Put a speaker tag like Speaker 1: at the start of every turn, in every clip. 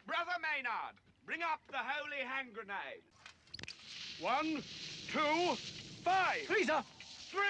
Speaker 1: Brother Maynard, bring up the holy hand grenade. 1, 2, 5.
Speaker 2: 3, sir.
Speaker 1: 3.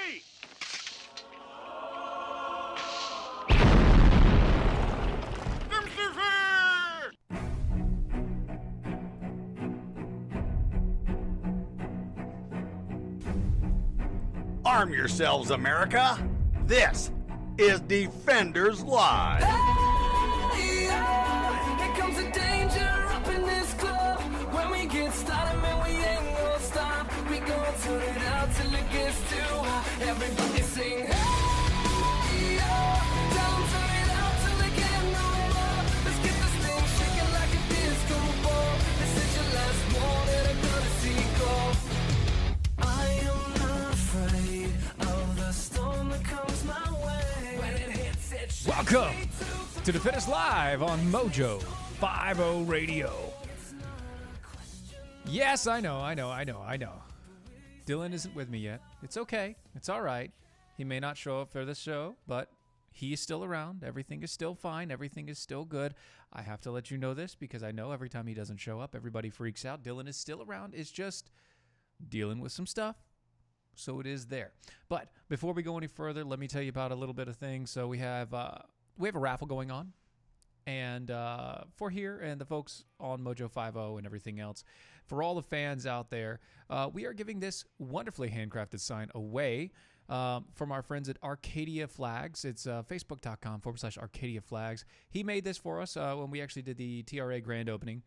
Speaker 3: Arm yourselves, America. This is Defenders Live.
Speaker 4: Hey, yeah. Here comes the danger up in this club. When we get started, man, we ain't gonna stop. We gonna turn it out till it gets too hot. Everybody sing, hey, yeah. Tell 'em turn it out till they can't no more. Let's get this thing shaking like a disco ball. This is your last war that I'm gonna see go. I am not afraid of the storm that comes my way. When it hits, it shakes
Speaker 5: Welcome
Speaker 4: me
Speaker 5: to Defenders Live on Mojo 50 Radio. Yes, I know. Dylan isn't with me yet. It's okay. It's all right. He may not show up for this show, but he is still around. Everything is still fine. Everything is still good. I have to let you know this because I know every time he doesn't show up, everybody freaks out. Dylan is still around. It's just dealing with some stuff. So it is there. But before we go any further, let me tell you about a little bit of things. So we have a raffle going on. And for here and the folks on Mojo 50 and everything else, for all the fans out there, we are giving this wonderfully handcrafted sign away from our friends at Arcadia Flags. It's facebook.com/Arcadia Flags. He made this for us when we actually did the TRA grand opening.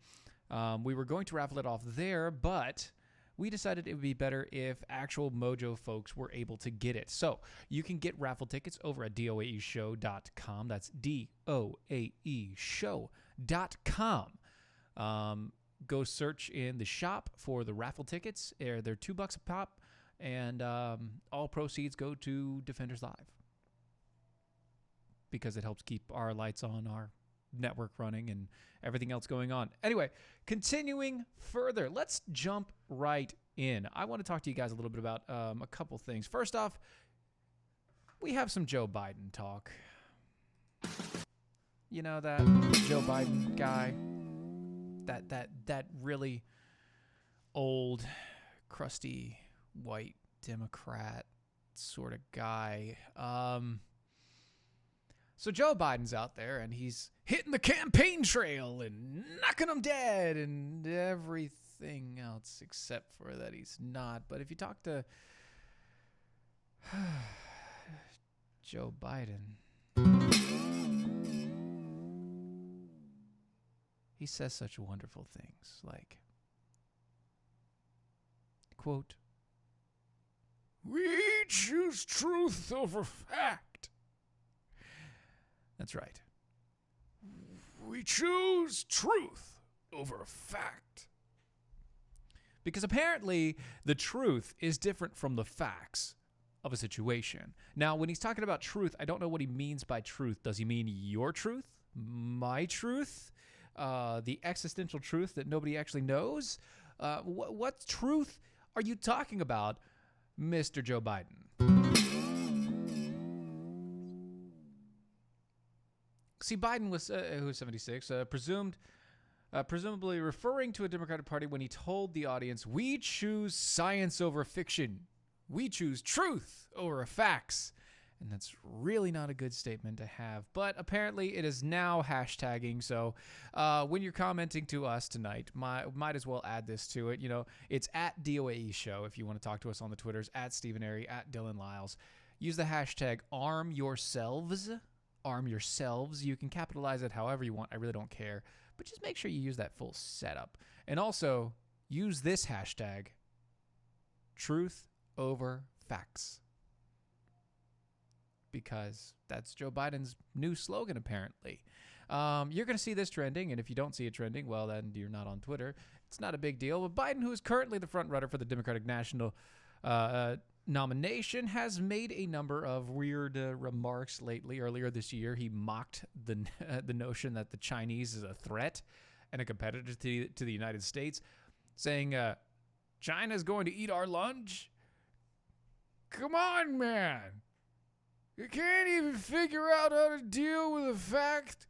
Speaker 5: We were going to raffle it off there, but we decided it would be better if actual Mojo folks were able to get it. So you can get raffle tickets over at DOAEshow.com. That's DOAEshow.com. Go search in the shop for the raffle tickets. They're $2 a pop, and all proceeds go to Defenders Live because it helps keep our lights on, our network running, and everything else going on. Anyway, continuing further, let's jump right in. I want to talk to you guys a little bit about a couple things. First off, we have some Joe Biden talk. You know, that Joe Biden guy, that really old, crusty, white Democrat sort of guy. So Joe Biden's out there, and he's hitting the campaign trail and knocking them dead and everything else except for that he's not. But if you talk to Joe Biden, he says such wonderful things like, quote, "We choose truth over fact." That's right. We choose truth over fact. Because apparently the truth is different from the facts of a situation. Now, when he's talking about truth, I don't know what he means by truth. Does he mean your truth? My truth? The existential truth that nobody actually knows? What truth are you talking about, Mr. Joe Biden? See, Biden was, who was 76, presumably referring to a Democratic Party when he told the audience, "We choose science over fiction. We choose truth over facts." And that's really not a good statement to have. But apparently it is now hashtagging. So when you're commenting to us tonight, might as well add this to it. You know, it's at DOAE Show if you want to talk to us on the Twitters, at Stephen Airy, at Dylan Lyles. Use the hashtag #ArmYourselves. Arm yourselves. You can capitalize it however you want. I really don't care. But just make sure you use that full setup. And also, use this hashtag, truth over facts. Because that's Joe Biden's new slogan, apparently. You're going to see this trending, and if you don't see it trending, well, then you're not on Twitter. It's not a big deal. But Biden, who is currently the front runner for the Democratic National nomination, has made a number of weird remarks lately. Earlier this year, he mocked the notion that the Chinese is a threat and a competitor to the United States, saying, China's going to eat our lunch? Come on, man. You can't even figure out how to deal with the fact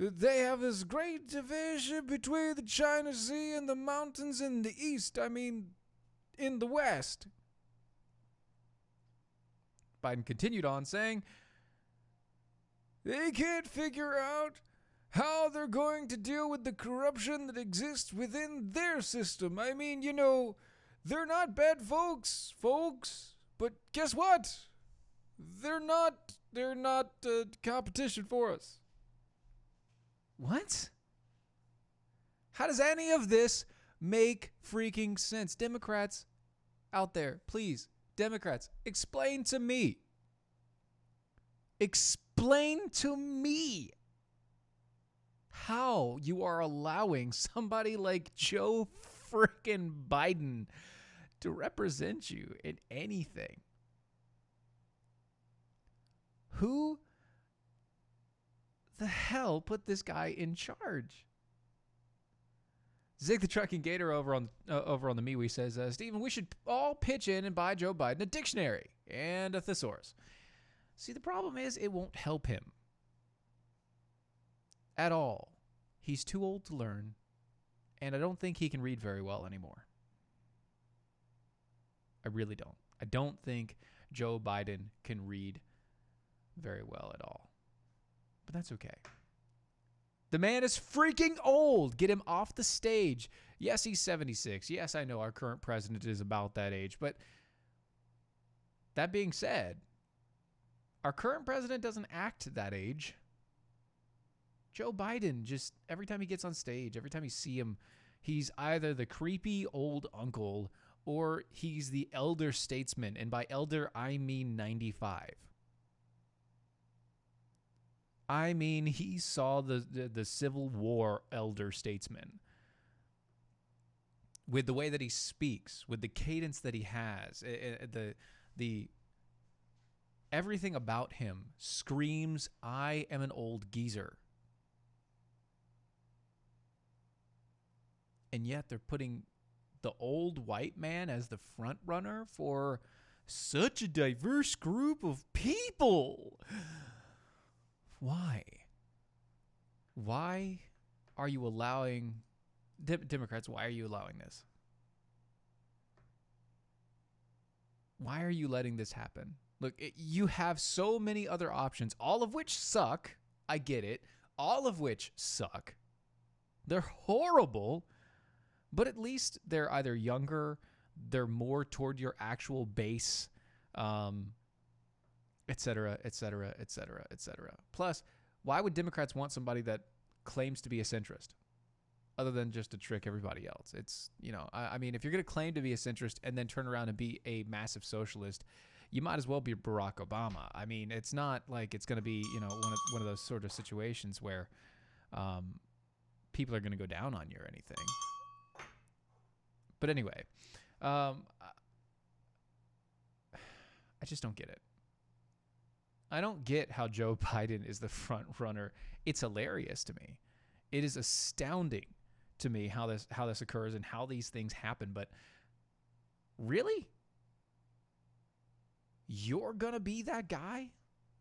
Speaker 5: they have this great division between the China Sea and the mountains in the east. I mean, in the west. Biden continued on saying, they can't figure out how they're going to deal with the corruption that exists within their system. I mean, you know, they're not bad folks, but guess what? They're not competition for us. What? How does any of this make freaking sense? Democrats out there, please, Democrats, explain to me. Explain to me how you are allowing somebody like Joe frickin' Biden to represent you in anything. Who the hell put this guy in charge? Zig the Trucking Gator over on the MeWe says, Stephen, we should all pitch in and buy Joe Biden a dictionary and a thesaurus. See, the problem is it won't help him at all. He's too old to learn, and I don't think he can read very well anymore. I really don't. I don't think Joe Biden can read very well at all. But that's okay. The man is freaking old. Get him off the stage. Yes, he's 76. Yes, I know our current president is about that age. But that being said, our current president doesn't act that age. Joe Biden, just every time he gets on stage, every time you see him, he's either the creepy old uncle or he's the elder statesman. And by elder, I mean 95. I mean, he saw the Civil War elder statesman. With the way that he speaks, with the cadence that he has, the everything about him screams, I am an old geezer. And yet they're putting the old white man as the front runner for such a diverse group of people. Why? Why are you allowing Democrats? Why are you allowing this? Why are you letting this happen? Look, you have so many other options, all of which suck. I get it. All of which suck. They're horrible, but at least they're either younger, they're more toward your actual base, et cetera, et cetera, et cetera, et cetera. Plus, why would Democrats want somebody that claims to be a centrist other than just to trick everybody else? It's, you know, I mean, if you're going to claim to be a centrist and then turn around and be a massive socialist, you might as well be Barack Obama. I mean, it's not like it's going to be, you know, one of those sort of situations where people are going to go down on you or anything. But anyway, I just don't get it. I don't get how Joe Biden is the front runner. It's hilarious to me. It is astounding to me how this occurs and how these things happen. But really? You're going to be that guy?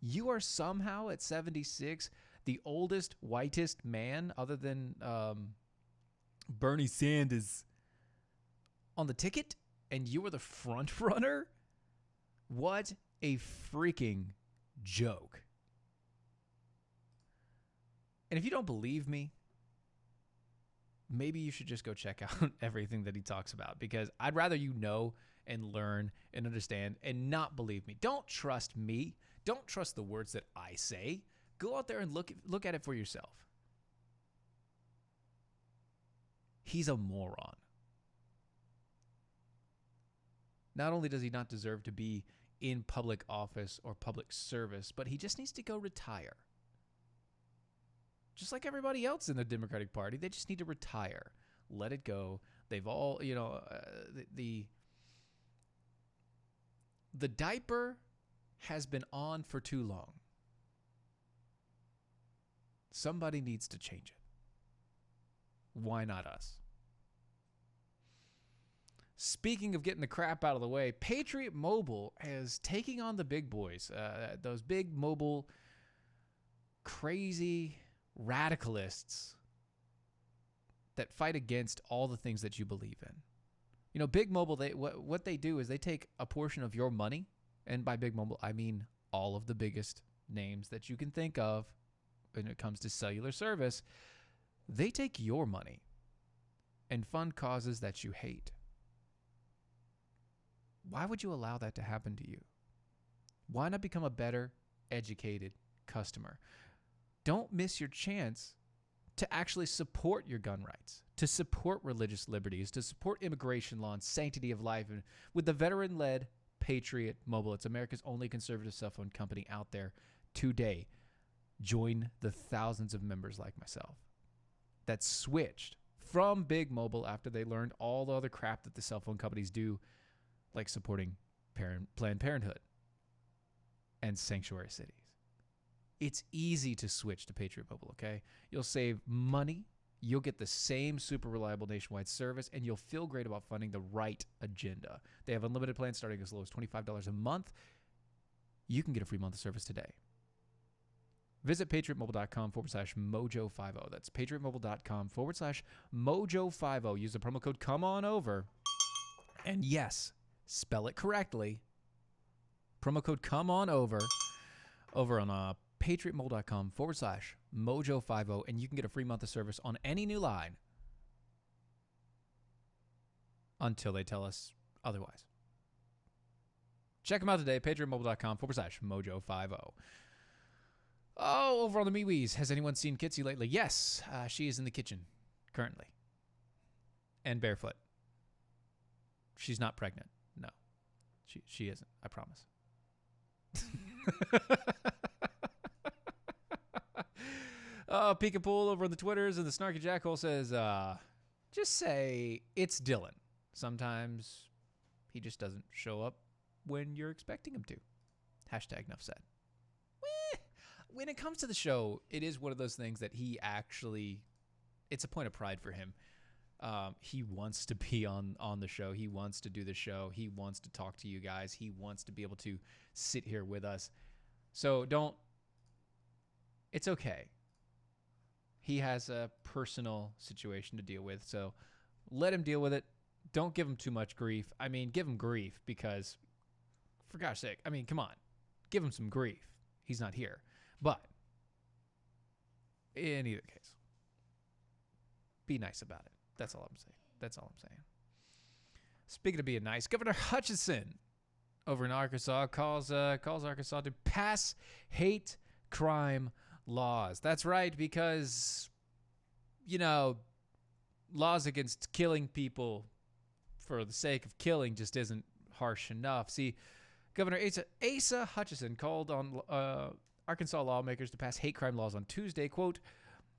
Speaker 5: You are somehow at 76 the oldest, whitest man other than Bernie Sanders on the ticket, and you were the front runner? What a freaking joke. And if you don't believe me, maybe you should just go check out everything that he talks about, because I'd rather you know and learn and understand and not believe me. Don't trust me. Don't trust the words that I say. Go out there and look at it for yourself. He's a moron. Not only does he not deserve to be in public office or public service, but he just needs to go retire. Just like everybody else in the Democratic Party, they just need to retire. Let it go. They've all, you know, the diaper has been on for too long. Somebody needs to change it. Why not us? Speaking of getting the crap out of the way, Patriot Mobile is taking on the big boys. Those big mobile, crazy, radicalists that fight against all the things that you believe in. You know, Big Mobile, what they do is they take a portion of your money, and by Big Mobile, I mean all of the biggest names that you can think of when it comes to cellular service. They take your money and fund causes that you hate. Why would you allow that to happen to you? Why not become a better educated customer? Don't miss your chance to actually support your gun rights, to support religious liberties, to support immigration law and sanctity of life. And with the veteran-led Patriot Mobile, it's America's only conservative cell phone company out there today. Join the thousands of members like myself that switched from Big Mobile after they learned all the other crap that the cell phone companies do, like supporting Planned Parenthood and sanctuary cities. It's easy to switch to Patriot Mobile, okay? You'll save money, you'll get the same super reliable nationwide service, and you'll feel great about funding the right agenda. They have unlimited plans starting as low as $25 a month. You can get a free month of service today. Visit patriotmobile.com/mojo50. That's patriotmobile.com/mojo50. Use the promo code COMEONOVER. And yes, spell it correctly. Promo code COMEONOVER over on patriotmobile.com/mojo50, and you can get a free month of service on any new line until they tell us otherwise. Check them out today, patriotmobile.com/mojo50. Oh, over on the MeWe's, has anyone seen Kitsy lately? Yes, she is in the kitchen currently and barefoot. She's not pregnant. No, she isn't. I promise. Peekapool over on the Twitters and the Snarky Jackhole says, just say it's Dylan. Sometimes he just doesn't show up when you're expecting him to. Hashtag enough said. When it comes to the show, it is one of those things that he actually, it's a point of pride for him. He wants to be on the show. He wants to do the show. He wants to talk to you guys. He wants to be able to sit here with us. So it's okay. He has a personal situation to deal with, so let him deal with it. Don't give him too much grief. I mean, give him grief because, for gosh sake, I mean, come on. Give him some grief. He's not here. But in either case, be nice about it. That's all I'm saying. Speaking of being nice, Governor Hutchinson over in Arkansas calls Arkansas to pass hate crime laws. That's right, because, you know, laws against killing people for the sake of killing just isn't harsh enough. See, Governor Asa Hutchinson called on Arkansas lawmakers to pass hate crime laws on Tuesday, quote,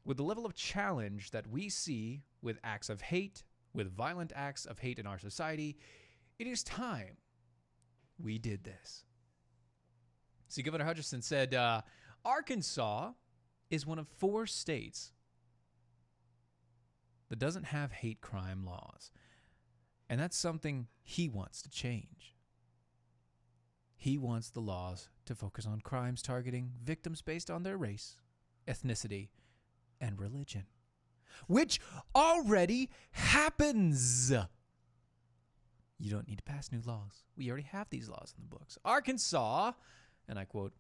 Speaker 5: with the level of challenge that we see with acts of hate, with violent acts of hate in our society, it is time we did this. See, Governor Hutchinson said, Arkansas is one of 4 states that doesn't have hate crime laws. And that's something he wants to change. He wants the laws to focus on crimes targeting victims based on their race, ethnicity, and religion, which already happens. You don't need to pass new laws. We already have these laws in the books. Arkansas, and I quote,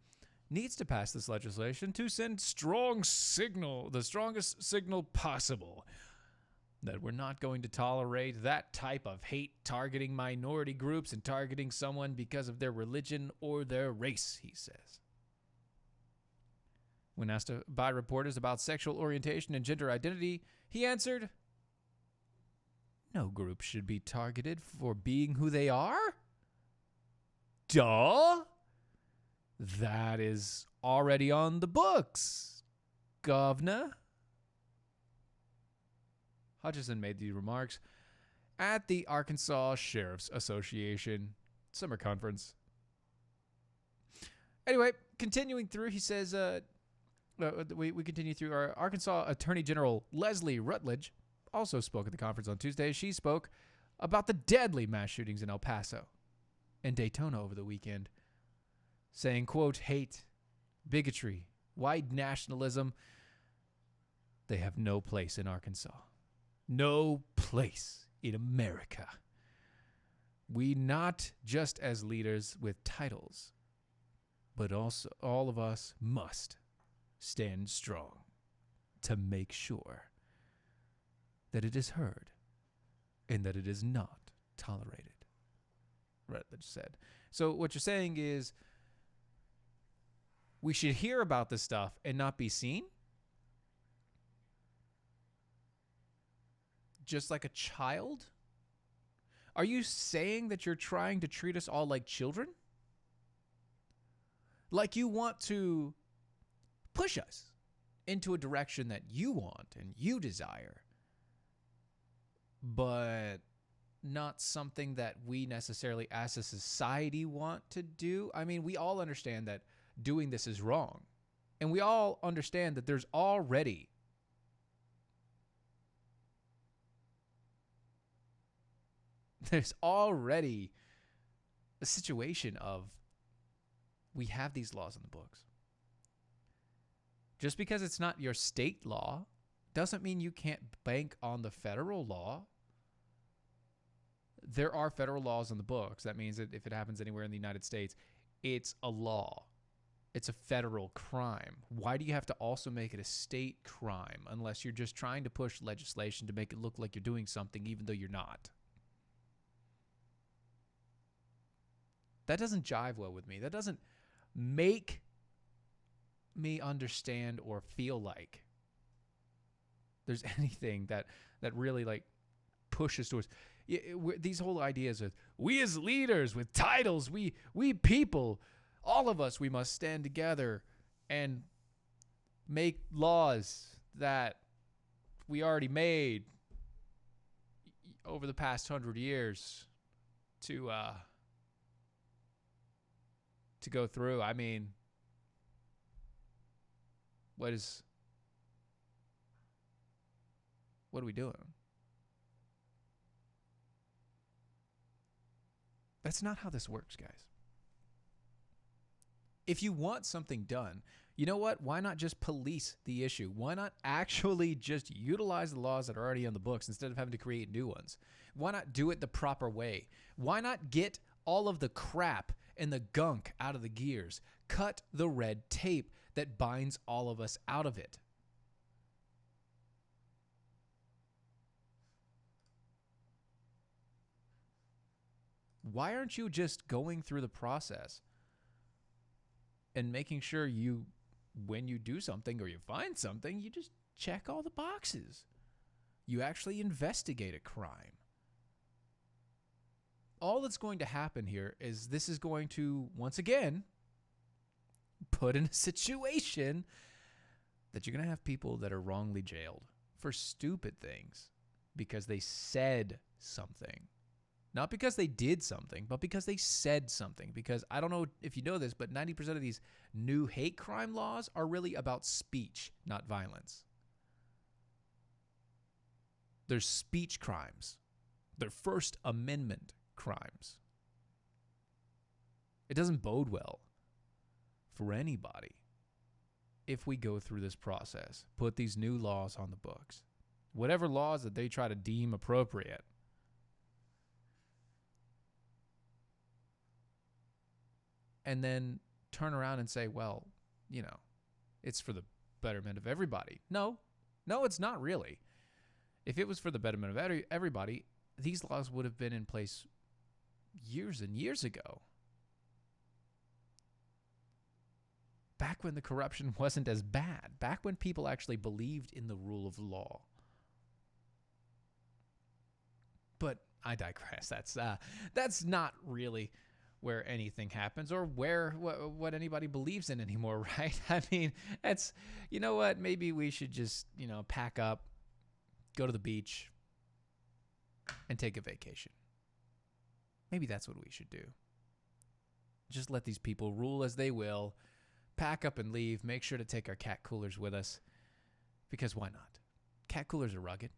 Speaker 5: needs to pass this legislation to send the strongest signal possible that we're not going to tolerate that type of hate targeting minority groups and targeting someone because of their religion or their race, he says. When asked by reporters about sexual orientation and gender identity, he answered, no group should be targeted for being who they are. Duh. That is already on the books, Governor. Hutchinson made these remarks at the Arkansas Sheriff's Association summer conference. Anyway, continuing through, he says, we continue through. Our Arkansas Attorney General Leslie Rutledge also spoke at the conference on Tuesday. She spoke about the deadly mass shootings in El Paso and Daytona over the weekend, saying, quote, hate, bigotry, white nationalism, they have no place in Arkansas. No place in America. We not just as leaders with titles, but also all of us must stand strong to make sure that it is heard and that it is not tolerated. Rutledge said. So what you're saying is we should hear about this stuff and not be seen? Just like a child? Are you saying that you're trying to treat us all like children? Like you want to push us into a direction that you want and you desire, but not something that we necessarily as a society want to do? I mean, we all understand that doing this is wrong. And we all understand that there's already a situation of we have these laws in the books. Just because it's not your state law doesn't mean you can't bank on the federal law. There are federal laws in the books. That means that if it happens anywhere in the United States, it's a law. It's a federal crime. Why do you have to also make it a state crime unless you're just trying to push legislation to make it look like you're doing something even though you're not? That doesn't jive well with me. That doesn't make me understand or feel like there's anything that really like pushes towards these whole ideas of we as leaders with titles, we people, all of us, we must stand together and make laws that we already made over the past 100 years to go through. I mean, what are we doing? That's not how this works, guys. If you want something done, you know what? Why not just police the issue? Why not actually just utilize the laws that are already on the books instead of having to create new ones? Why not do it the proper way? Why not get all of the crap and the gunk out of the gears? Cut the red tape that binds all of us out of it. Why aren't you just going through the process and making sure you, when you do something or you find something, you just check all the boxes? You actually investigate a crime. All that's going to happen here is this is going to, once again, put in a situation that you're going to have people that are wrongly jailed for stupid things because they said something. Not because they did something, but because they said something. Because I don't know if you know this, but 90% of these new hate crime laws are really about speech, not violence. They're speech crimes. They're First Amendment crimes. It doesn't bode well for anybody if we go through this process, put these new laws on the books, whatever laws that they try to deem appropriate. And then turn around and say, well, you know, it's for the betterment of everybody. No, it's not really. If it was for the betterment of everybody, these laws would have been in place years and years ago. Back when the corruption wasn't as bad. Back when people actually believed in the rule of law. But I digress. That's not really where anything happens or where what anybody believes in anymore, right? I mean, it's, you know what, maybe we should just, pack up, go to the beach, and take a vacation. Maybe that's what we should do. Just let these people rule as they will, pack up and leave, make sure to take our cat coolers with us, because why not? Cat coolers are rugged.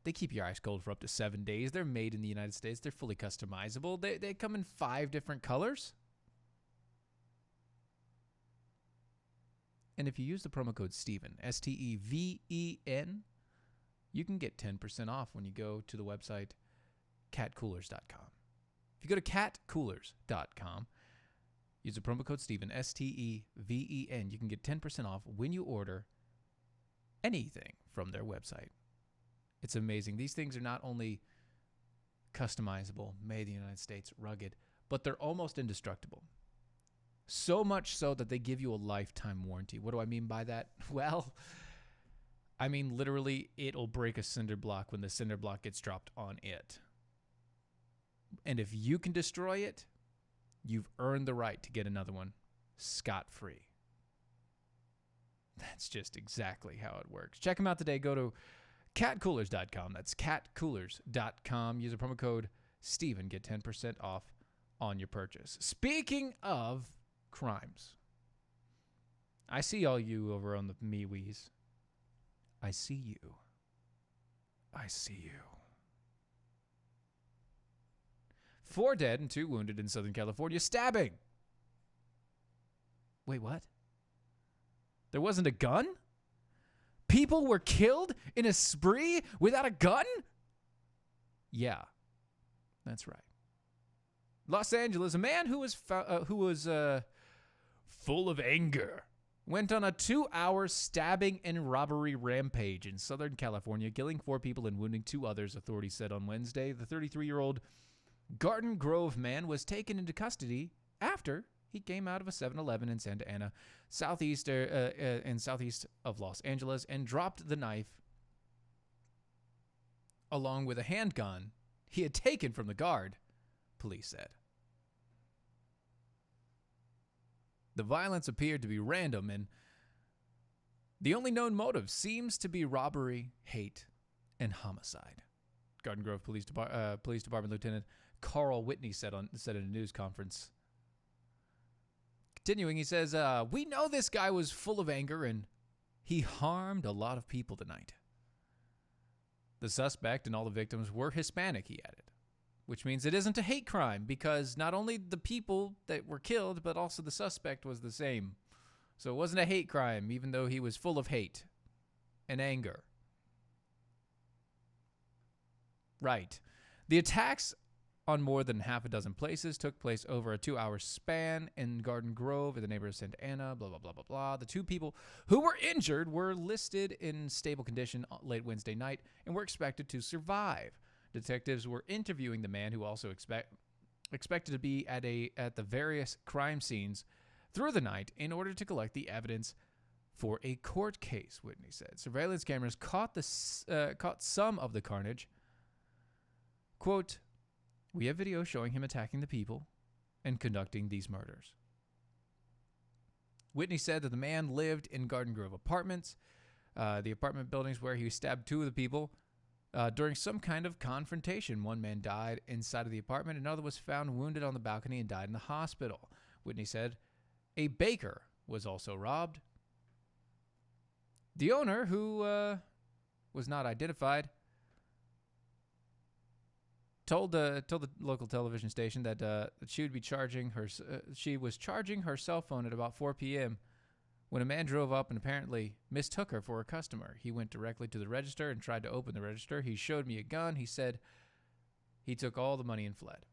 Speaker 5: They keep your ice cold for up to 7 days. They're made in the United States. They're fully customizable. They come in 5 different colors. And if you use the promo code Steven, STEVEN, you can get 10% off when you go to the website catcoolers.com. If you go to catcoolers.com, use the promo code Steven, STEVEN, you can get 10% off when you order anything from their website. It's amazing. These things are not only customizable, made in the United States, rugged, but they're almost indestructible. So much so that they give you a lifetime warranty. What do I mean by that? Well, I mean literally it'll break a cinder block when the cinder block gets dropped on it. And if you can destroy it, you've earned the right to get another one scot-free. That's just exactly how it works. Check them out today. Go to catcoolers.com. That's catcoolers.com. Use the promo code Steven. Get 10% off on your purchase. Speaking of crimes, I see all you over on the MeWe's. I see you. I see you. 4 dead and 2 wounded in Southern California. Stabbing. Wait, what? There wasn't a gun? People were killed in a spree without a gun? Yeah, that's right. Los Angeles, a man who was full of anger went on a 2-hour stabbing and robbery rampage in Southern California, killing 4 people and wounding 2 others, authorities said on Wednesday. The 33-year-old Garden Grove man was taken into custody after he came out of a 7-Eleven in Santa Ana, southeast of Los Angeles, and dropped the knife along with a handgun he had taken from the guard, police said. The violence appeared to be random, and the only known motive seems to be robbery, hate, and homicide. Garden Grove Police Department Lieutenant Carl Whitney said in a news conference. Continuing, he says, we know this guy was full of anger and he harmed a lot of people tonight. The suspect and all the victims were Hispanic, he added, which means it isn't a hate crime because not only the people that were killed, but also the suspect was the same. So it wasn't a hate crime, even though he was full of hate and anger. Right. The attacks on more than half a dozen places took place over a 2-hour span in Garden Grove in the neighborhood of Santa Ana, blah, blah, blah, blah, blah. The 2 people who were injured were listed in stable condition late Wednesday night and were expected to survive. Detectives were interviewing the man who also expected to be at the various crime scenes through the night in order to collect the evidence for a court case, Whitney said. Surveillance cameras caught some of the carnage. Quote, we have video showing him attacking the people and conducting these murders. Whitney said that the man lived in Garden Grove Apartments, the apartment buildings where he stabbed 2 of the people during some kind of confrontation. 1 man died inside of the apartment. Another was found wounded on the balcony and died in the hospital. Whitney said a baker was also robbed. The owner, who was not identified, told the local television station that she would be charging her. She was charging her cell phone at about 4 p.m. when a man drove up and apparently mistook her for a customer. He went directly to the register and tried to open the register. He showed me a gun. He said he took all the money and fled.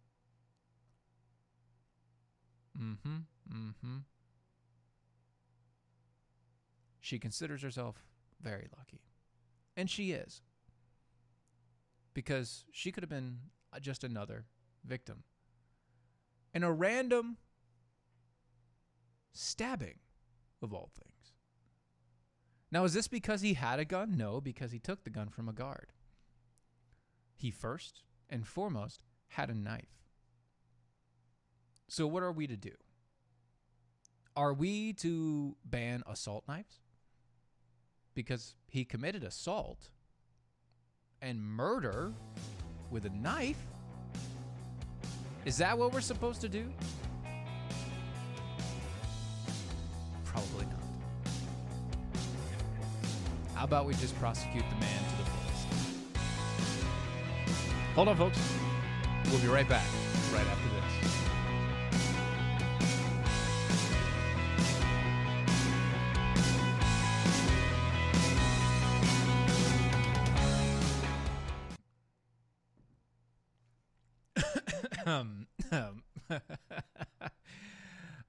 Speaker 5: She considers herself very lucky. And she is. Because she could have been just another victim. In a random stabbing, of all things. Now, is this because he had a gun? No, because he took the gun from a guard. He first and foremost had a knife. So what are we to do? Are we to ban assault knives? Because he committed assault and murder with a knife? Is that what we're supposed to do? Probably not. How about we just prosecute the man to the fullest? Hold on, folks. We'll be right back right after this.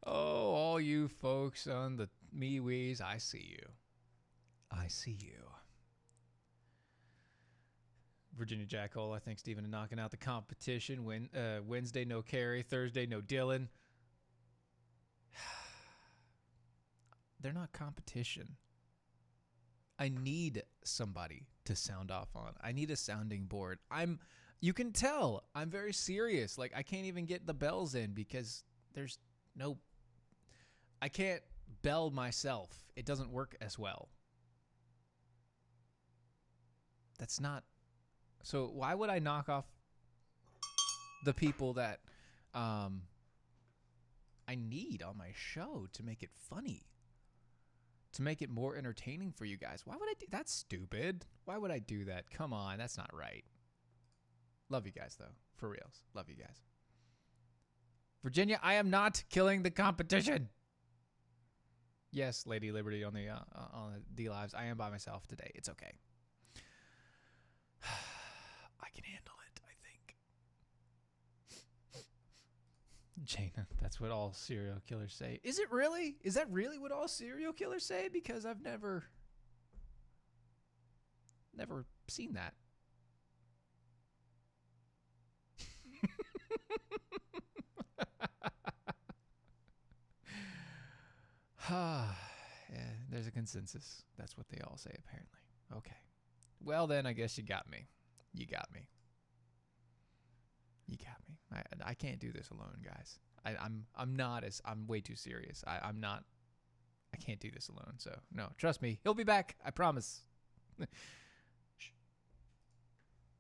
Speaker 5: Oh, all you folks on the MeWe's, I see you. I see you. Virginia Jackhole, I think Stephen is knocking out the competition. Wednesday, no Carrie. Thursday, no Dylan. They're not competition. I need somebody to sound off on. I need a sounding board. You can tell I'm very serious. Like, I can't even get the bells in because there's no, I can't bell myself. It doesn't work as well. That's not, so why would I knock off the people that I need on my show to make it funny? To make it more entertaining for you guys. Why would I do that's stupid? Why would I do that? Come on, that's not right. Love you guys though, for reals. Love you guys. Virginia, I am not killing the competition. Yes, Lady Liberty on the D Lives. I am by myself today. It's okay. I can handle it, I think. Jaina, that's what all serial killers say. Is it really? Is that really what all serial killers say? Because I've never seen that. Yeah, there's a consensus. That's what they all say, apparently. Okay. Well, then I guess you got me. You got me. You got me. I can't do this alone, guys. I'm way too serious. I can't do this alone. So no, trust me. He'll be back. I promise.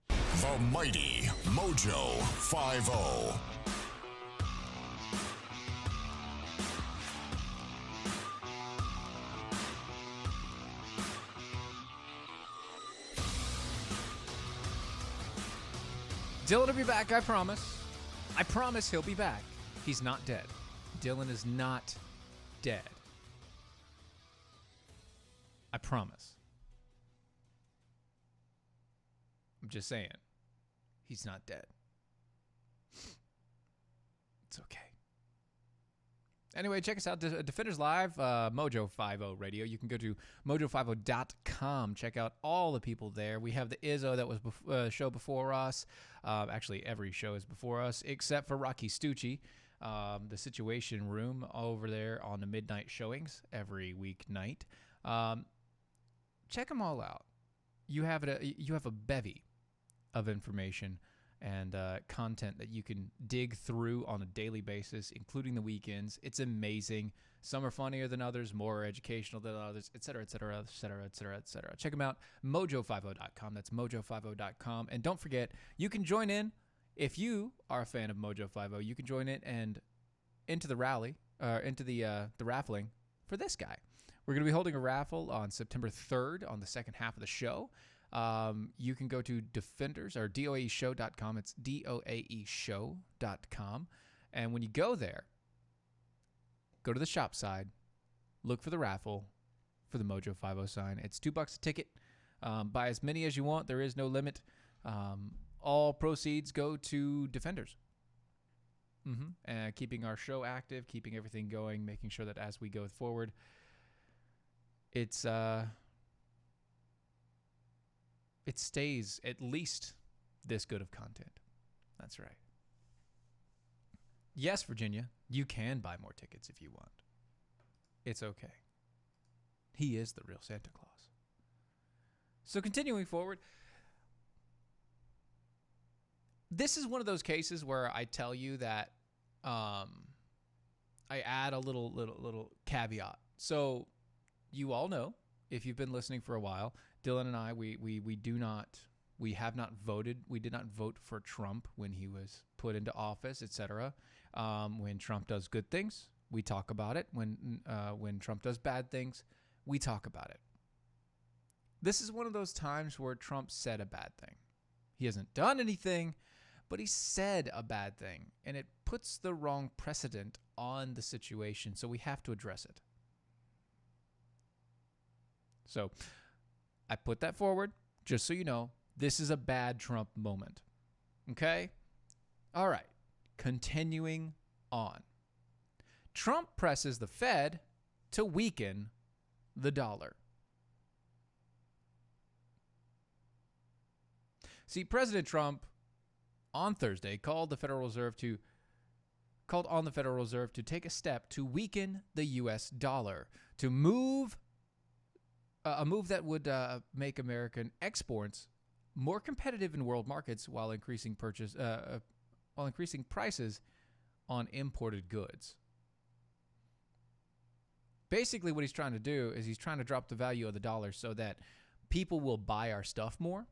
Speaker 2: The mighty Mojo 50.
Speaker 5: Dylan will be back, I promise. I promise he'll be back. He's not dead. Dylan is not dead. I promise. I'm just saying. He's not dead. It's okay. Anyway, check us out. Defenders Live, Mojo 50 Radio. You can go to mojo50.com. Check out all the people there. We have the Izzo that was show before us. Actually, every show is before us, except for Rocky Stucci. The Situation Room over there on the midnight showings every weeknight. Check them all out. You have a bevy of information and content that you can dig through on a daily basis, including the weekends. It's amazing. Some are funnier than others, more educational than others, et cetera, et cetera, et cetera, et cetera, et cetera. Check them out, mojo50.com. That's mojo50.com. And don't forget, you can join in. If you are a fan of Mojo 50, you can join in and into the rally, into the raffling for this guy. We're going to be holding a raffle on September 3rd on the second half of the show. You can go to Defenders or DOAEshow.com. It's DOAEshow.com. And when you go there, go to the shop side, look for the raffle for the Mojo 50 sign. It's $2 a ticket. Buy as many as you want. There is no limit. All proceeds go to Defenders. And keeping our show active, keeping everything going, making sure that as we go forward, it stays at least this good of content. That's right. Yes, Virginia, you can buy more tickets if you want. It's okay. He is the real Santa Claus. So continuing forward, this is one of those cases where I tell you that I add a little caveat. So you all know, if you've been listening for a while, Dylan and I, we have not voted. We did not vote for Trump when he was put into office, etc. When Trump does good things, we talk about it. When Trump does bad things, we talk about it. This is one of those times where Trump said a bad thing. He hasn't done anything, but he said a bad thing, and it puts the wrong precedent on the situation, so we have to address it. So I put that forward just so you know this is a bad Trump moment. Okay? All right. continuing on. Trump presses the Fed to weaken the dollar. See, President Trump on Thursday called on the Federal Reserve to take a step to weaken the U.S. dollar, to move a move that would make American exports more competitive in world markets while increasing prices on imported goods. Basically, what he's trying to do is he's trying to drop the value of the dollar so that people will buy our stuff more,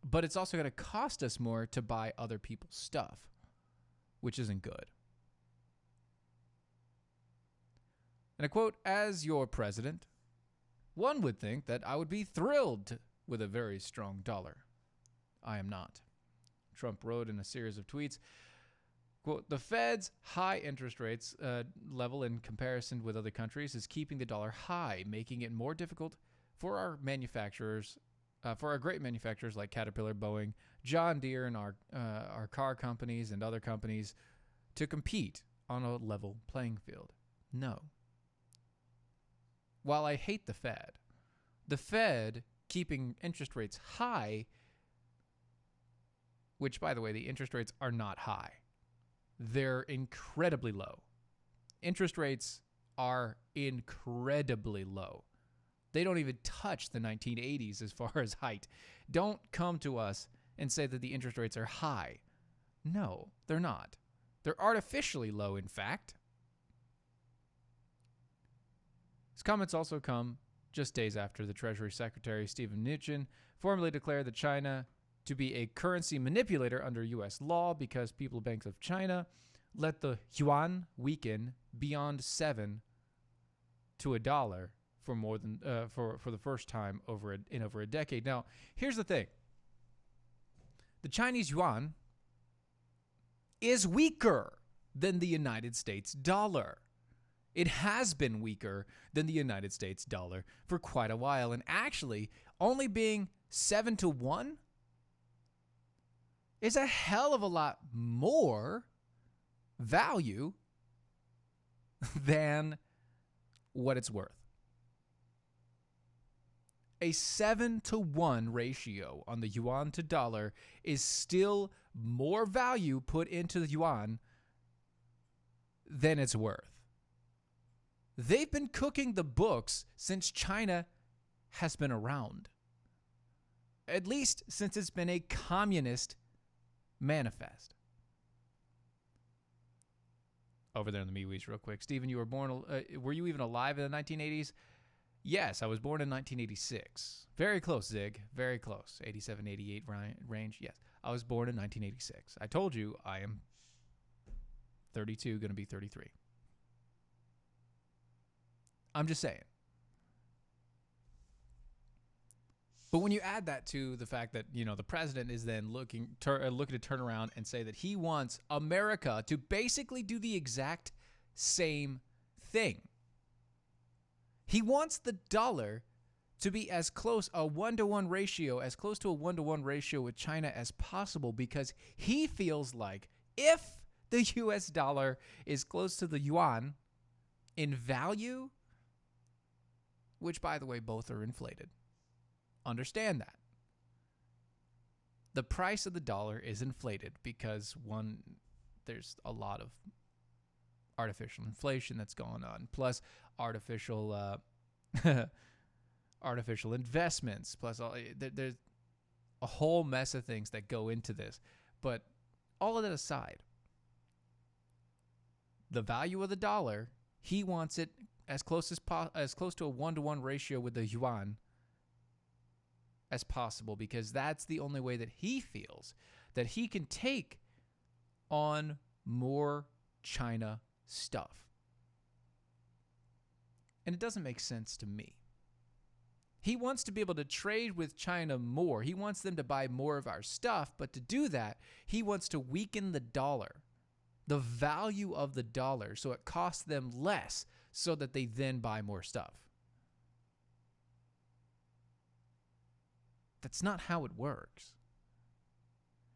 Speaker 5: but it's also going to cost us more to buy other people's stuff, which isn't good. And I quote, "As your president, one would think that I would be thrilled with a very strong dollar. I am not." Trump wrote in a series of tweets, quote, "The Fed's high interest rates level in comparison with other countries is keeping the dollar high, making it more difficult for our manufacturers, for our great manufacturers like Caterpillar, Boeing, John Deere, and our car companies and other companies to compete on a level playing field. No. While I hate the Fed keeping interest rates high, which, by the way, the interest rates are not high. They're incredibly low. Interest rates are incredibly low. They don't even touch the 1980s as far as height. Don't come to us and say that the interest rates are high. No, they're not. They're artificially low, in fact. His comments also come just days after the Treasury Secretary, Steven Mnuchin, formally declared that China to be a currency manipulator under U.S. law because People's Bank of China let the yuan weaken beyond 7 to $1 for more than for the first time in over a decade. Now, here's the thing: the Chinese yuan is weaker than the United States dollar. It has been weaker than the United States dollar for quite a while, and actually only being 7 to 1 is a hell of a lot more value than what it's worth. A 7 to 1 ratio on the yuan to dollar is still more value put into the yuan than it's worth. They've been cooking the books since China has been around. At least since it's been a communist manifest. Over there in the MeWe's real quick. Stephen, you were you even alive in the 1980s? Yes, I was born in 1986. Very close, Zig. Very close. 87, 88 range. Yes, I was born in 1986. I told you I am 32, going to be 33. I'm just saying. But when you add that to the fact that, the president is then looking to turn around and say that he wants America to basically do the exact same thing. He wants the dollar to be as close to a 1-to-1 ratio with China as possible, because he feels like if the US dollar is close to the yuan in value, which, by the way, both are inflated. Understand that. The price of the dollar is inflated because, one, there's a lot of artificial inflation that's going on, plus artificial investments, plus there's a whole mess of things that go into this. But all of that aside, the value of the dollar, he wants it as close to a 1-to-1 ratio with the yuan as possible, because that's the only way that he feels that he can take on more China stuff. And it doesn't make sense to me. He wants to be able to trade with China more. He wants them to buy more of our stuff, but to do that, he wants to weaken the dollar, the value of the dollar, so it costs them less, so that they then buy more stuff. That's not how it works.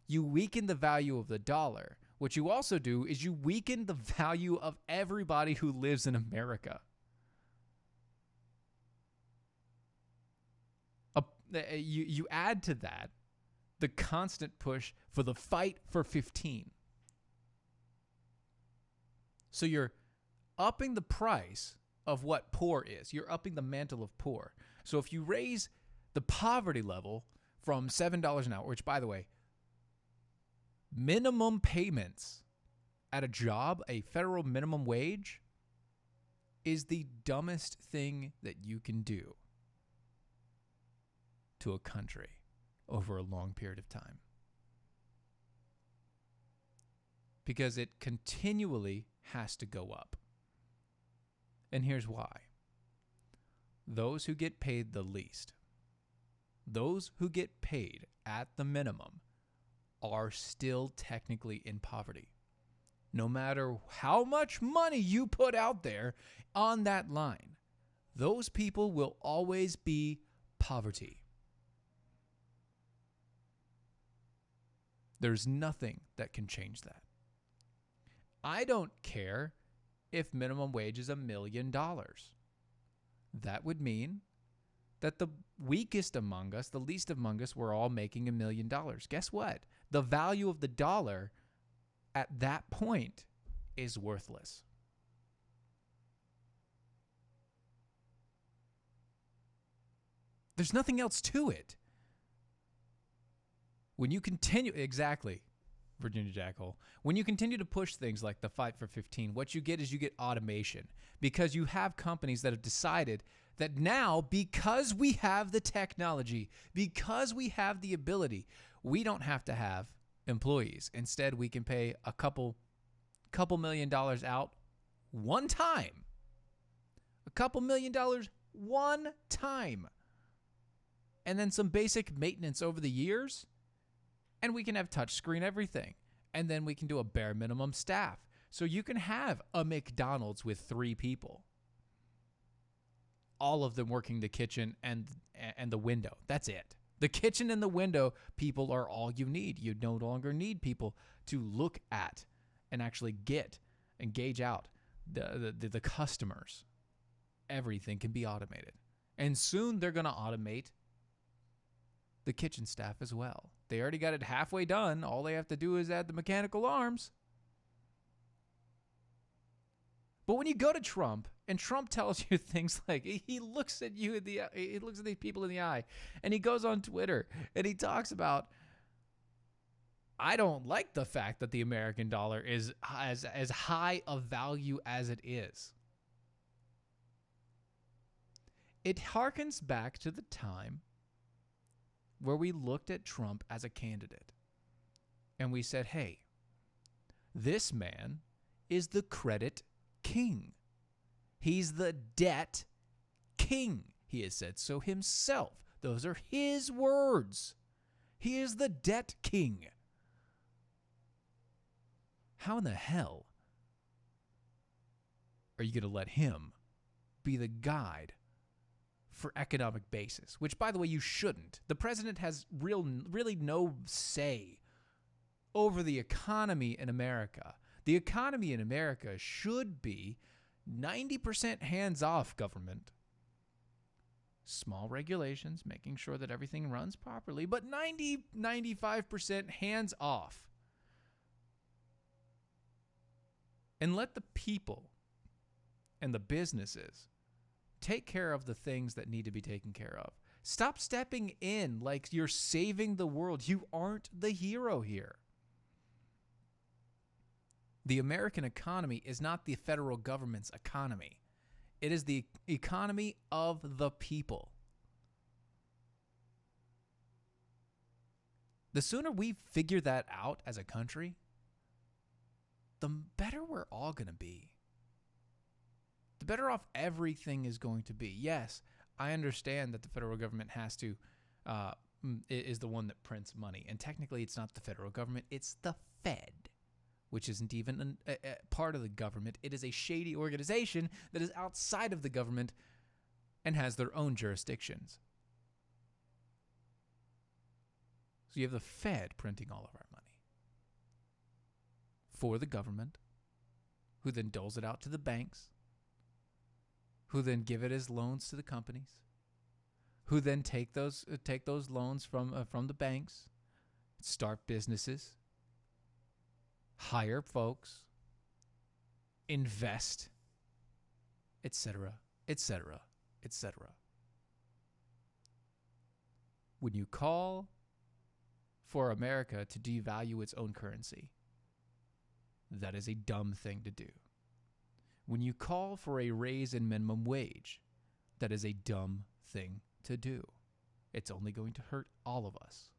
Speaker 5: You weaken the value of the dollar, what you also do is you weaken the value of everybody who lives in America. You add to that the constant push for the fight for 15. So you're upping the price of what poor is. You're upping the mantle of poor. So if you raise the poverty level from $7 an hour, which, by the way, minimum payments at a job, a federal minimum wage, is the dumbest thing that you can do to a country over a long period of time. Because it continually has to go up. And here's why. Those who get paid the least, those who get paid at the minimum, are still technically in poverty. No matter how much money you put out there on that line, those people will always be poverty. There's nothing that can change that. I don't care if minimum wage is $1 million. That would mean that the weakest among us, the least among us, were all making $1 million. Guess what? The value of the dollar at that point is worthless. There's nothing else to it. When you continue, exactly, Virginia Jackhole, when you continue to push things like the fight for 15, what you get is you get automation, because you have companies that have decided that now, because we have the technology, because we have the ability, we don't have to have employees. Instead, we can pay a couple $1 million out one time. A couple $1 million one time. And then some basic maintenance over the years. And we can have touchscreen everything. And then we can do a bare minimum staff. So you can have a McDonald's with 3 people. All of them working the kitchen and the window. That's it. The kitchen and the window people are all you need. You no longer need people to look at and actually get and gauge out the customers. Everything can be automated. And soon they're going to automate the kitchen staff as well. They already got it halfway done. All they have to do is add the mechanical arms. But when you go to Trump, and Trump tells you things like, he looks at you he looks at these people in the eye, and he goes on Twitter and he talks about, I don't like the fact that the American dollar is as high of value as it is. It harkens back to the time where we looked at Trump as a candidate and we said, hey, this man is the credit king. He's the debt king. He has said so himself. Those are his words. He is the debt king. How in the hell are you going to let him be the guide for economic basis? Which, by the way, you shouldn't. The president has really no say over the economy in America. The economy in America should be 90% hands-off government. Small regulations, making sure that everything runs properly, but 95% hands-off. And let the people and the businesses take care of the things that need to be taken care of. Stop stepping in like you're saving the world. You aren't the hero here. The American economy is not the federal government's economy. It is the economy of the people. The sooner we figure that out as a country, the better we're all going to be. The better off everything is going to be. Yes, I understand that the federal government has to, is the one that prints money. And technically it's not the federal government, it's the Fed, which isn't even a part of the government. It is a shady organization that is outside of the government and has their own jurisdictions. So you have the Fed printing all of our money. for the government, who then doles it out to the banks, who then give it as loans to the companies, who then take those loans from the banks, start businesses, hire folks, invest, etc., etc., etc. When you call for America to devalue its own currency, that is a dumb thing to do. When you call for a raise in minimum wage, that is a dumb thing to do. It's only going to hurt all of us.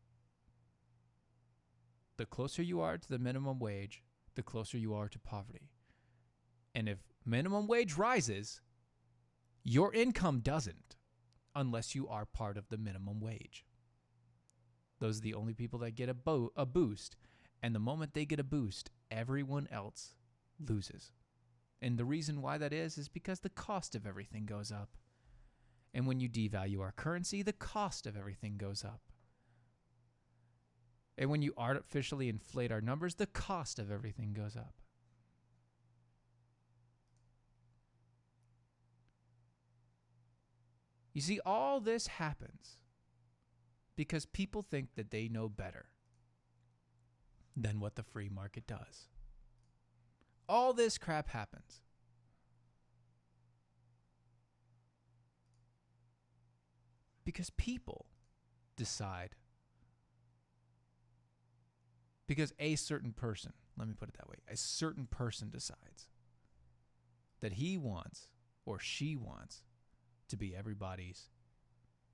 Speaker 5: The closer you are to the minimum wage, the closer you are to poverty. And if minimum wage rises, your income doesn't, unless you are part of the minimum wage. Those are the only people that get a boost. And the moment they get a boost, everyone else loses. And the reason why that is because the cost of everything goes up. And when you devalue our currency, the cost of everything goes up. And when you artificially inflate our numbers, the cost of everything goes up. You see, all this happens because people think that they know better than what the free market does. All this crap happens because people decide, because a certain person, let me put it that way, a certain person decides that he wants or she wants to be everybody's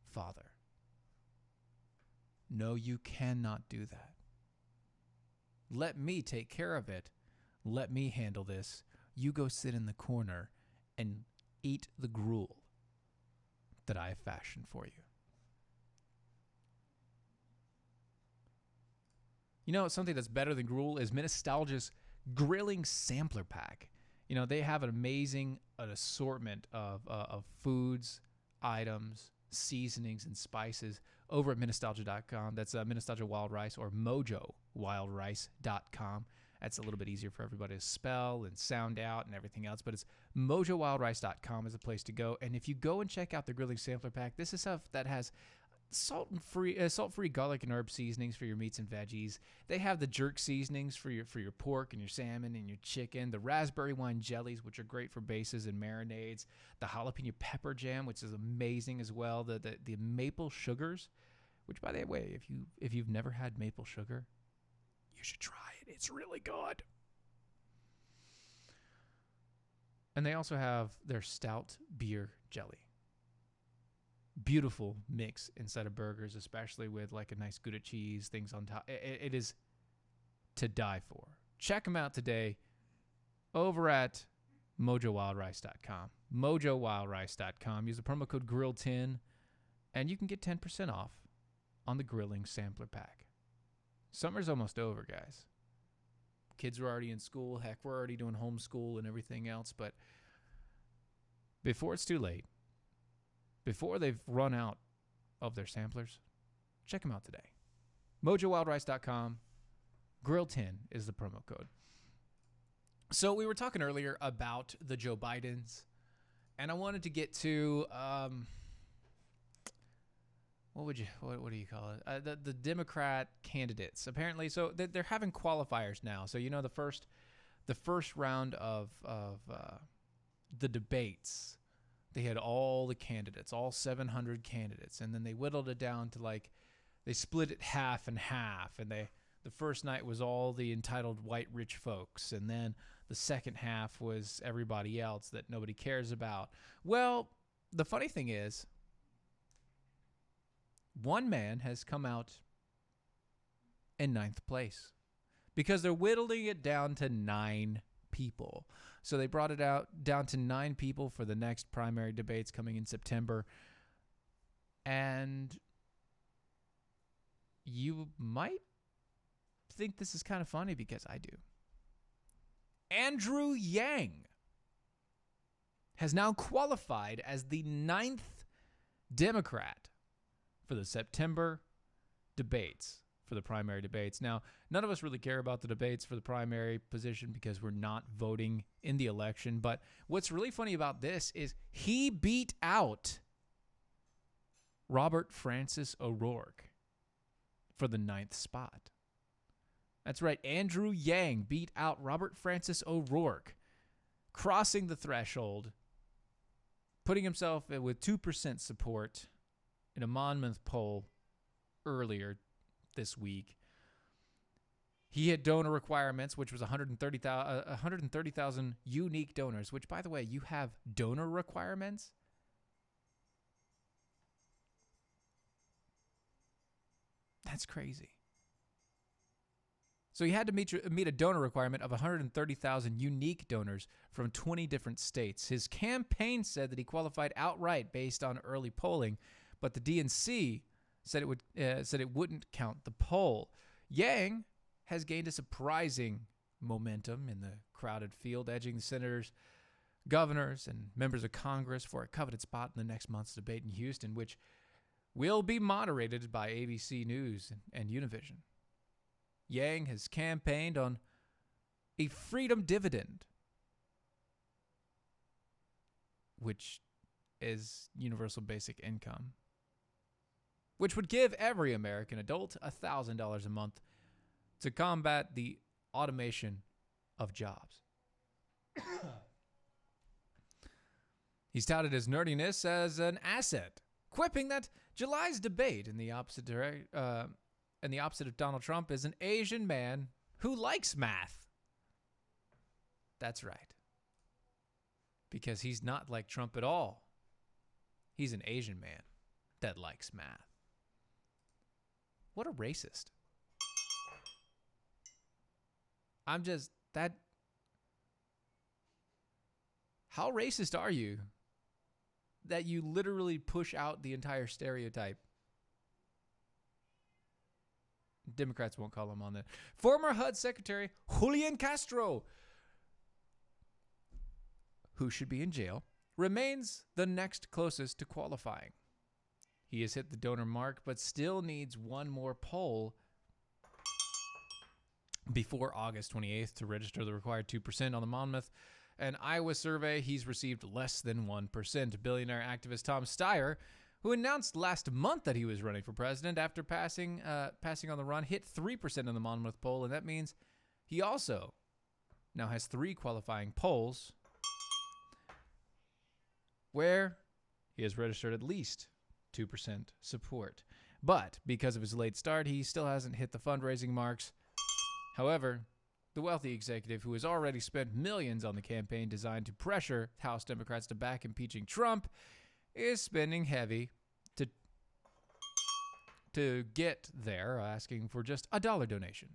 Speaker 5: father. No, you cannot do that. Let me take care of it. Let me handle this. You go sit in the corner and eat the gruel that I have fashioned for you. You know, something that's better than gruel is Nostalgia's grilling sampler pack. You know, they have an assortment of foods, items, seasonings, and spices over at Nostalgia.com. That's Nostalgia Wild Rice, or MojoWildRice.com. That's a little bit easier for everybody to spell and sound out and everything else, but it's MojoWildRice.com is the place to go. And if you go and check out the grilling sampler pack, this is stuff that has salt-free garlic and herb seasonings for your meats and veggies. They have the jerk seasonings for your pork and your salmon and your chicken. The raspberry wine jellies, which are great for bases and marinades. The jalapeno pepper jam, which is amazing as well. The maple sugars, which, by the way, if you've never had maple sugar, you should try it. It's really good. And they also have their stout beer jelly. Beautiful mix inside of burgers, especially with like a nice Gouda cheese, things on top. It is to die for. Check them out today over at MojoWildRice.com. MojoWildRice.com. Use the promo code GRILL10 and you can get 10% off on the grilling sampler pack. Summer's almost over, guys. Kids are already in school. Heck, we're already doing homeschool and everything else. But before it's too late, before they've run out of their samplers, check them out today. MojoWildRice.com. Grill10 is the promo code. So we were talking earlier about the Joe Bidens, and I wanted to get to what do you call it? The Democrat candidates. Apparently, so they're having qualifiers now. So you know the first round of the debates, they had all the candidates, all 700 candidates, and then they whittled it down to they split it half and half, and the first night was all the entitled white rich folks, and then the second half was everybody else that nobody cares about. Well, the funny thing is, one man has come out in 9th place because they're whittling it down to 9 people. So they brought it down to 9 people for the next primary debates coming in September. And you might think this is kind of funny because I do. Andrew Yang has now qualified as the 9th Democrat for the September debates for the primary debates. Now, none of us really care about the debates for the primary position because we're not voting in the election. But what's really funny about this is he beat out Robert Francis O'Rourke for the 9th spot. That's right. Andrew Yang beat out Robert Francis O'Rourke, crossing the threshold, putting himself with 2% support in a Monmouth poll earlier this week. He hit donor requirements, which was 130,000 unique donors, which, by the way, you have donor requirements? That's crazy. So he had to meet a donor requirement of 130,000 unique donors from 20 different states. His campaign said that he qualified outright based on early polling, but the DNC said it wouldn't count the poll. Yang has gained a surprising momentum in the crowded field, edging the senators, governors, and members of Congress for a coveted spot in the next month's debate in Houston, which will be moderated by ABC News and Univision. Yang has campaigned on a freedom dividend, which is universal basic income, which would give every American adult $1,000 a month to combat the automation of jobs. He's touted his nerdiness as an asset, quipping that July's debate in the opposite of Donald Trump is an Asian man who likes math. That's right. Because he's not like Trump at all. He's an Asian man that likes math. What a racist. How racist are you that you literally push out the entire stereotype? Democrats won't call him on that. Former HUD Secretary Julian Castro, who should be in jail, remains the next closest to qualifying. He has hit the donor mark, but still needs one more poll before August 28th to register the required 2% on the Monmouth and Iowa survey. He's received less than 1%. Billionaire activist Tom Steyer, who announced last month that he was running for president after passing on the run, hit 3% in the Monmouth poll, and that means he also now has 3 qualifying polls where he has registered at least 2% support. But because of his late start, he still hasn't hit the fundraising marks. However, the wealthy executive who has already spent millions on the campaign designed to pressure House Democrats to back impeaching Trump is spending heavy to get there, asking for just a $1 donation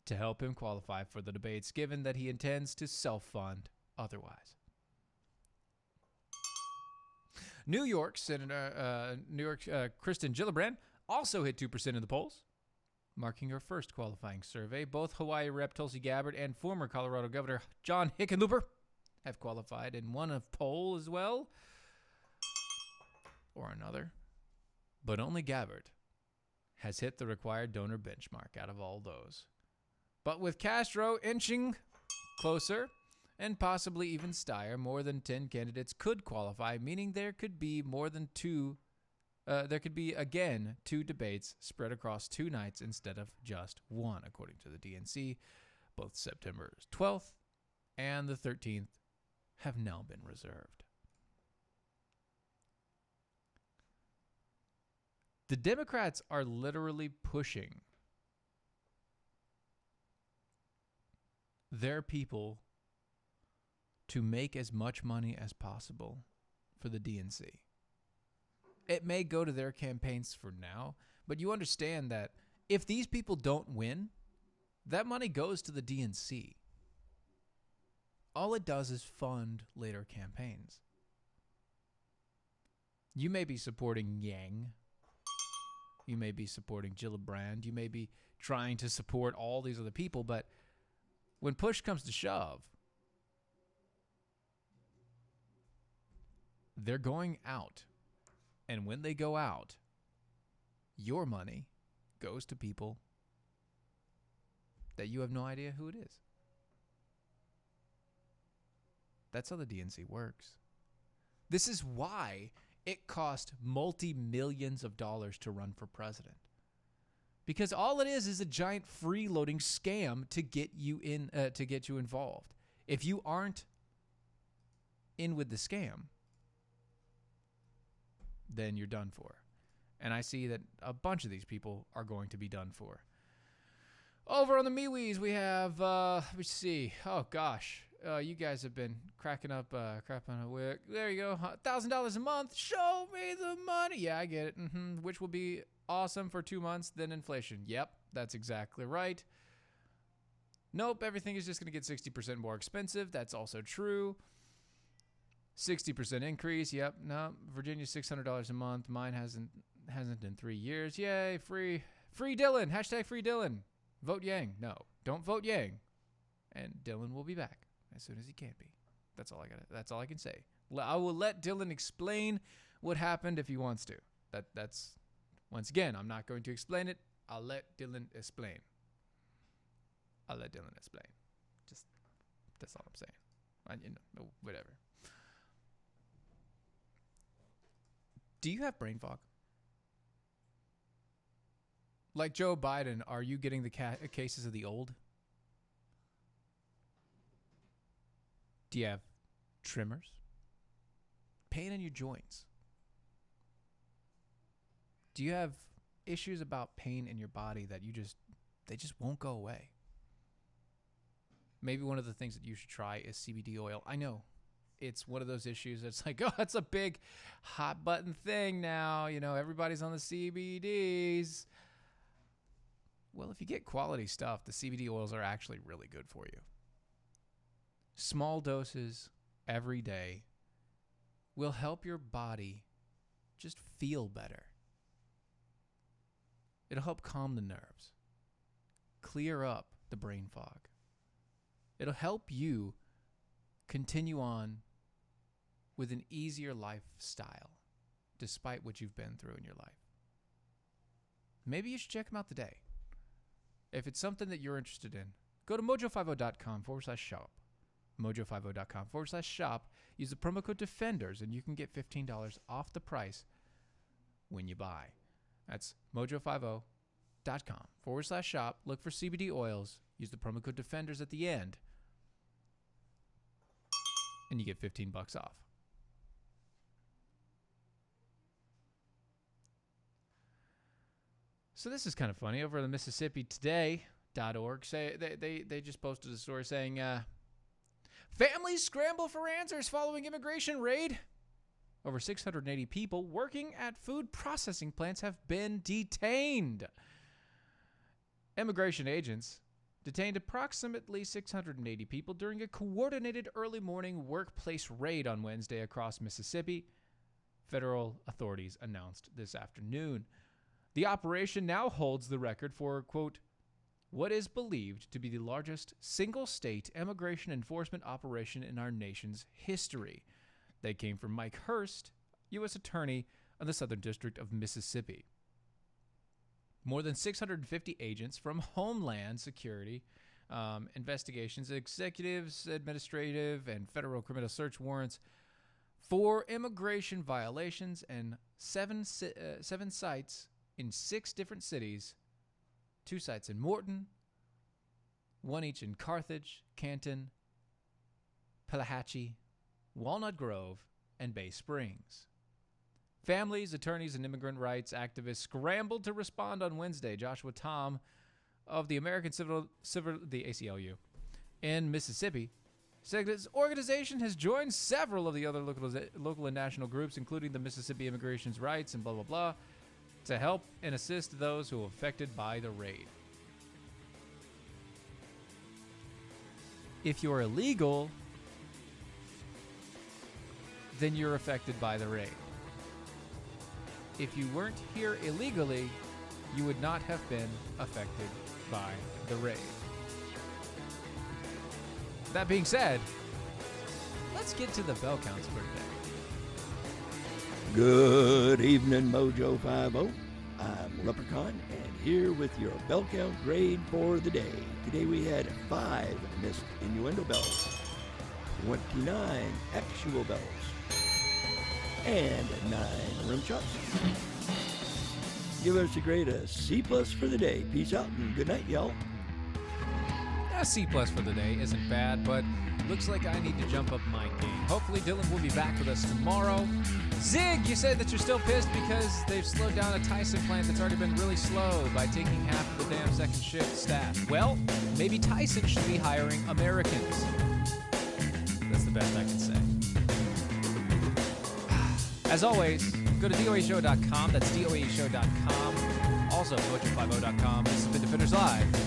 Speaker 5: to help him qualify for the debates, given that he intends to self-fund otherwise. New York Senator Kristen Gillibrand also hit 2% in the polls, marking her first qualifying survey. Both Hawaii Rep. Tulsi Gabbard and former Colorado Governor John Hickenlooper have qualified in one poll as well, or another. But only Gabbard has hit the required donor benchmark out of all those. But with Castro inching closer, and possibly even Steyer, more than 10 candidates could qualify, meaning there could be again 2 debates spread across 2 nights instead of just one, according to the DNC. Both September 12th and the 13th have now been reserved. The Democrats are literally pushing their people to make as much money as possible for the DNC. It may go to their campaigns for now, but you understand that if these people don't win, that money goes to the DNC. All it does is fund later campaigns. You may be supporting Yang. You may be supporting Gillibrand. You may be trying to support all these other people, but when push comes to shove, they're going out. And when they go out, your money goes to people that you have no idea who it is. That's how the DNC works. This is why it cost multi-millions of dollars to run for president. Because all it is a giant freeloading scam to get you in, to get you involved. If you aren't in with the scam, then you're done for. And I see that a bunch of these people are going to be done for. Over on the MeWe's, we have, let me see. Oh, gosh. You guys have been cracking up, crap on a wick. There you go. $1,000 a month. Show me the money. Yeah, I get it. Which will be awesome for 2 months, then inflation. Yep, that's exactly right. Nope, everything is just going to get 60% more expensive. That's also true. 60% increase. Yep, no. Virginia's $600 a month. Mine hasn't in 3 years. Yay, free Dylan. Hashtag free Dylan. Vote Yang. No, don't vote Yang. And Dylan will be back as soon as he can be. That's all I got. That's all I can say. I will let Dylan explain what happened if he wants to. That's once again, I'm not going to explain it. I'll let Dylan explain. Just that's all I'm saying. Whatever. Do you have brain fog? Like Joe Biden, are you getting the cases of the old? Do you have tremors? Pain in your joints? Do you have issues about pain in your body that they just won't go away? Maybe one of the things that you should try is CBD oil. I know it's one of those issues that's like, oh, it's a big hot button thing now. You know, everybody's on the CBDs. Well, if you get quality stuff, the CBD oils are actually really good for you. Small doses every day will help your body just feel better. It'll help calm the nerves, clear up the brain fog. It'll help you continue on with an easier lifestyle despite what you've been through in your life. Maybe you should check them out today. If it's something that you're interested in, go to mojo50.com/shop. mojo50.com/shop. Use the promo code DEFENDERS and you can get $15 off the price when you buy. That's mojo50.com/shop. Look for CBD oils. Use the promo code DEFENDERS at the end. And you get $15 off. So this is kind of funny. Over on the MississippiToday.org, they just posted a story saying, families scramble for answers following immigration raid. Over 680 people working at food processing plants have been detained. Immigration agents detained approximately 680 people during a coordinated early morning workplace raid on Wednesday across Mississippi, federal authorities announced this afternoon. The operation now holds the record for, quote, what is believed to be the largest single-state immigration enforcement operation in our nation's history. They came from Mike Hurst, U.S. Attorney of the Southern District of Mississippi. More than 650 agents from Homeland Security, investigations, executives, administrative, and federal criminal search warrants for immigration violations and seven sites in 6 different cities, 2 sites in Morton, 1 each in Carthage, Canton, Pelahatchie, Walnut Grove, and Bay Springs. Families, attorneys, and immigrant rights activists scrambled to respond on Wednesday. Joshua Tom of the American Civil the ACLU in Mississippi said his organization has joined several of the other local and national groups, including the Mississippi Immigration Rights and blah, blah, blah, to help and assist those who are affected by the raid. If you're illegal, then you're affected by the raid. If you weren't here illegally, you would not have been affected by the raid. That being said, let's get to the bell counts for today.
Speaker 3: Good evening, Mojo 50.
Speaker 6: I'm Leprechaun, and here with your bell count grade for the day. Today we had 5 missed innuendo bells, 29 actual bells, and 9 rim shots. Give us a grade of C+ for the day. Peace out and good night, y'all.
Speaker 5: A C+ for the day isn't bad, but looks like I need to jump up my game. Hopefully Dylan will be back with us tomorrow. Zig, you said that you're still pissed because they've slowed down a Tyson plant that's already been really slow by taking half of the damn second shift staff. Well, maybe Tyson should be hiring Americans. That's the best I can say. As always, go to DOAShow.com. That's DOAShow.com. Also, Mojo50.com. This has been Defenders Live.